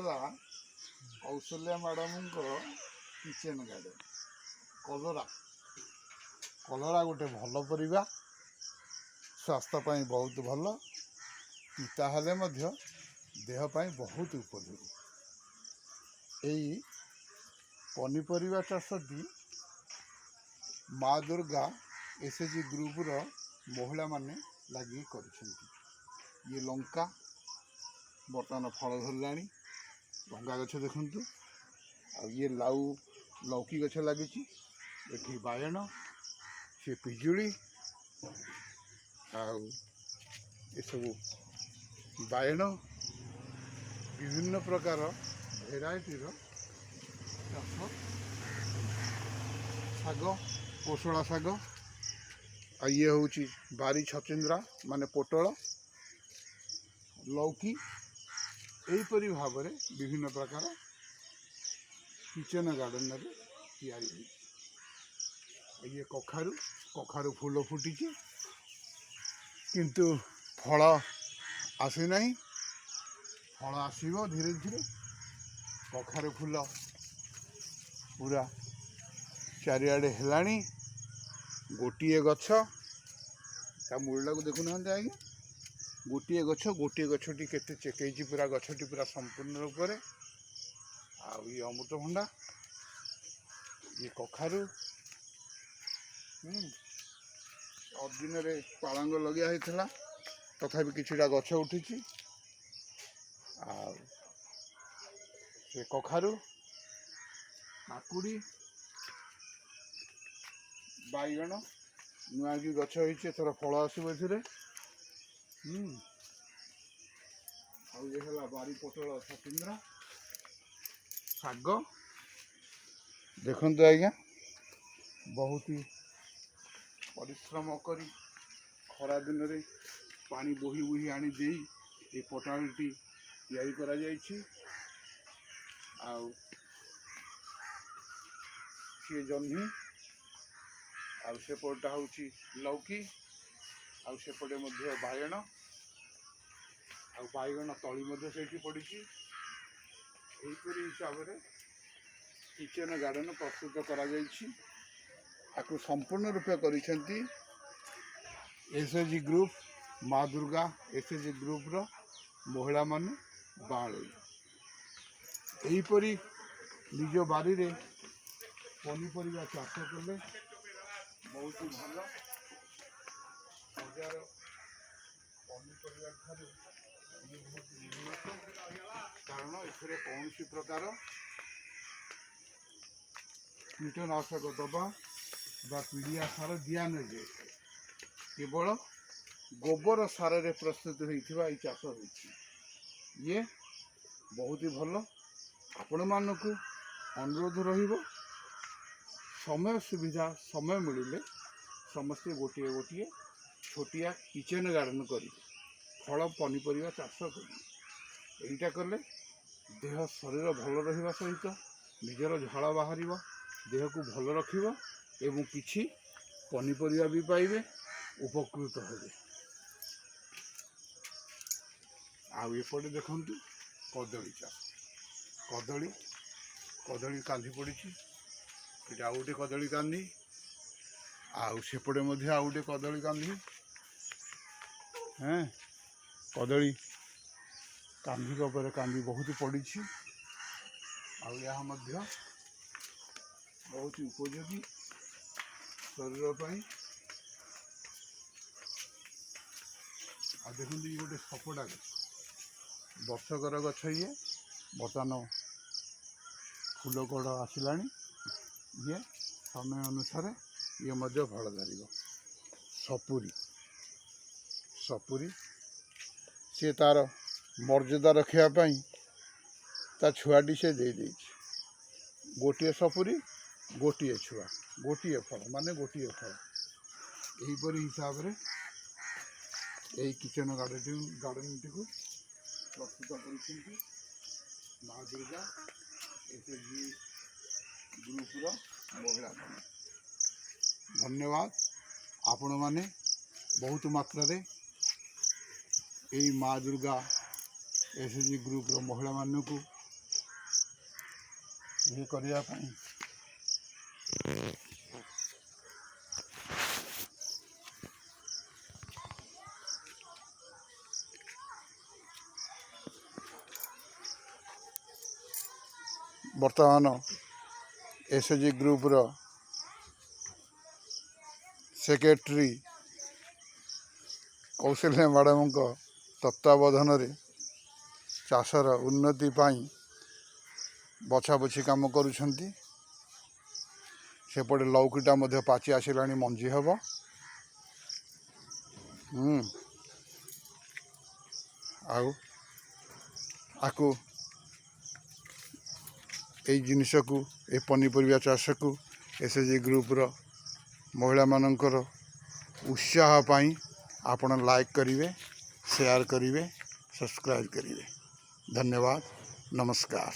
ହେଲା Kaushalya ମ୍ୟାଡ଼ାମଙ୍କର kitchen garden. କଲରା ଗୋଟେ ଭଲ ପରିବା, ସ୍ୱାସ୍ଥ୍ୟ ପାଇଁ ବହୁତ ଭଲ, ପିତା ହେଲେ ମଧ୍ୟ ଦେହ ପାଇଁ ବହୁତ ଉପଯୋଗୀ। ଏଇ ପନିପରିବା ଚାଷଟି ମା ଦୁର୍ଗା ଏସ୍ଏଚ୍ଜି ଗ୍ରୁପର ମହିଳାମାନେ ଲାଗି କରିଛନ୍ତି। ଇଏ ଲଙ୍କା ବର୍ତ୍ତମାନ ଫଳ ଧରିଲାଣି, ଲଙ୍କା ଗଛ ଦେଖନ୍ତୁ। ଆଉ ଇଏ ଲୌକି ଗଛ ଲାଗିଛି, ଏଠି ବାଇଗଣ, ସେ ପିଜୁଳି, ଆଉ ଏସବୁ ବାଇଗଣ ବିଭିନ୍ନ ପ୍ରକାର ଭେରାଇଟିର ଚାଷ। ଶାଗ, କୋଶଳା ଶାଗ, ଆଉ ଇଏ ହେଉଛି ବାରି ଛଚିନ୍ଦ୍ରା ମାନେ ପୋଟଳ, ଲୌକି, ଏହିପରି ଭାବରେ ବିଭିନ୍ନ ପ୍ରକାର କିଚେନ୍ ଗାର୍ଡେନରେ ତିଆରି ହୋଇଛି। ଇଏ କଖାରୁ ଫୁଲ ଫୁଟିଛି, କିନ୍ତୁ ଫଳ ଆସିନାହିଁ, ଫଳ ଆସିବ ଧୀରେ ଧୀରେ। କଖାରୁ ଫୁଲ ପୁରା ଚାରିଆଡ଼େ ହେଲାଣି। ଗୋଟିଏ ଗଛ, ତା ମୂଳଟାକୁ ଦେଖୁନାହାନ୍ତି ଆଜ୍ଞା, ଗୋଟିଏ ଗଛଟି କେତେ ଚେକେଇଛି, ପୁରା ଗଛଟି ପୁରା ସମ୍ପୂର୍ଣ୍ଣ ରୂପରେ। ଆଉ ଇଏ ଅମୃତଭଣ୍ଡା, ଇଏ କଖାରୁ, ଅଦିନରେ ପାଳଙ୍ଗ ଲଗିଆ ହେଇଥିଲା, ତଥାପି କିଛିଟା ଗଛ ଉଠିଛି। ଆଉ ସେ କଖାରୁ, କାକୁଡ଼ି, ବାଇଗଣ ନୂଆ କି ଗଛ ହେଇଛି, ଏଥର ଫଳ ଆସିବ ଏଥିରେ। ଆଉ ଇଏ ହେଲା ବାରି ପୋଟଳ ଛଚିନ୍ଦ୍ରା, ଶାଗ ଦେଖନ୍ତୁ ଆଜ୍ଞା, ବହୁତ ପରିଶ୍ରମ କରି ଖରା ଦିନରେ ପାଣି ବୋହି ବୋହି ଆଣି ଦେଇ ଏ ପଟାଳିଟି ତିଆରି କରାଯାଇଛି। ଆଉ ସିଏ ଜହ୍ନି, ଆଉ ସେପଟଟା ହେଉଛି ଲୌକି, ଆଉ ସେପଟେ ମଧ୍ୟ ବାଇଗଣ, ଆଉ ବାଇଗଣ ତଳି ମଧ୍ୟ ସେଇଠି ପଡ଼ିଛି। ଏହିପରି ହିସାବରେ କିଚେନ୍ ଗାର୍ଡେନ୍ ପ୍ରସ୍ତୁତ କରାଯାଇଛି। ତାକୁ ସମ୍ପୂର୍ଣ୍ଣ ରୂପେ କରିଛନ୍ତି ଏସ୍ଏଚ୍ଜି ଗ୍ରୁପ୍, ମା ଦୁର୍ଗା ଏସ୍ଏଚ୍ଜି ଗ୍ରୁପ୍ର ମହିଳାମାନେ ବାଳେଇ। ଏହିପରି ନିଜ ବାରିରେ ପନିପରିବା ଚାଷ କଲେ ବହୁତ ଭଲ। ବଜାର ପନିପରିବା ଠାରୁ ବହୁତ ଉନ୍ନତ, କାରଣ ଏଥିରେ କୌଣସି ପ୍ରକାର କୀଟନାଶକ ଦବା ବା ପିଡ଼ିଆ ସାର ଦିଆ ନଯାଏ, କେବଳ ଗୋବର ସାରରେ ପ୍ରସ୍ତୁତ ହୋଇଥିବା ଏଇ ଚାଷ ହୋଇଛି। ଇଏ ବହୁତ ଭଲ। ଆପଣମାନଙ୍କୁ ଅନୁରୋଧ ରହିବ, ସମୟ ସୁବିଧା ସମୟ ମିଳିଲେ ସମସ୍ତେ ଗୋଟିଏ ଗୋଟିଏ ଛୋଟିଆ କିଚେନ୍ ଗାର୍ଡେନ୍ କରିବେ, ଫଳ ପନିପରିବା ଚାଷ କରିବେ। ଏଇଟା କଲେ ଦେହ ଶରୀର ଭଲ ରହିବା ସହିତ ନିଜର ଝାଳ ବାହାରିବ, ଦେହକୁ ଭଲ ରଖିବ ଏବଂ କିଛି ପନିପରିବା ବି ପାଇବେ, ଉପକୃତ ହେବେ। ଆଉ ଏପଟେ ଦେଖନ୍ତୁ କଦଳୀ ଚାଷ, କଦଳୀ କାନ୍ଧି ପଡ଼ିଛି, ଏଠି ଆଉ ଗୋଟେ କଦଳୀ କାନ୍ଧି, ଆଉ ସେପଟେ ମଧ୍ୟ ଆଉ ଗୋଟେ କଦଳୀ କାନ୍ଧି। କଦଳୀ କାନ୍ଧିକ ଉପରେ କାନ୍ଧି ବହୁତ ପଡ଼ିଛି। ଆଉ ଏହା ମଧ୍ୟ ବହୁତ ଉପଯୋଗୀ ଶରୀର ପାଇଁ। ଆଉ ଦେଖନ୍ତୁ ଇଏ ଗୋଟେ ସପଟା ଗଛ, ବର୍ଷକର ଗଛ, ଇଏ ବର୍ତ୍ତମାନ ଫୁଲ କଡ଼ ଆସିଲାଣି। ଇଏ ସମୟ ଅନୁସାରେ ଇଏ ମଧ୍ୟ ଫଳ ଧରିବ। ସପୁରୀ ସିଏ ତାର ମର୍ଯ୍ୟାଦା ରଖିବା ପାଇଁ ତା ଛୁଆଟି ସେ ଦେଇଦେଇଛି। ଗୋଟିଏ ସପୁରୀ, ଗୋଟିଏ ଛୁଆ, ଗୋଟିଏ ଫଳ, ମାନେ ଗୋଟିଏ ଫଳ। ଏହିପରି ହିସାବରେ ଏହି କିଚେନ୍ ଗାର୍ଡେନ୍ଟିକୁ ପ୍ରସ୍ତୁତ କରିଛନ୍ତି ମା ଦୁର୍ଗା ଏସ୍ଏଚ୍ଜି ଗ୍ରୁପ୍ର ମହିଳାମାନେ। ଧନ୍ୟବାଦ। ଆପଣମାନେ ବହୁତ ମାତ୍ରାରେ ଏହି ମା ଦୁର୍ଗା ଏସ୍ଏଚ୍ଜି ଗ୍ରୁପ୍ର ମହିଳାମାନଙ୍କୁ ये करिया पाई वर्तमान एसएचजी ग्रुप रो सेक्रेटरी कौशल्या मैडम को तत्वावधान रे चाषर उन्नति पाई बछा बछी काम करुछंती। सेपटे लौकीटा मध्य पाची आसिलानी मंजी हब। आकु ए जिनिस को ए पनीपरिया चाष को एसएचजी ग्रुप रो महिला मानकर उत्साह पाई आपण लाइक करिवे, शेयर करिवे, सब्सक्राइब करिवे। धन्यवाद, नमस्कार।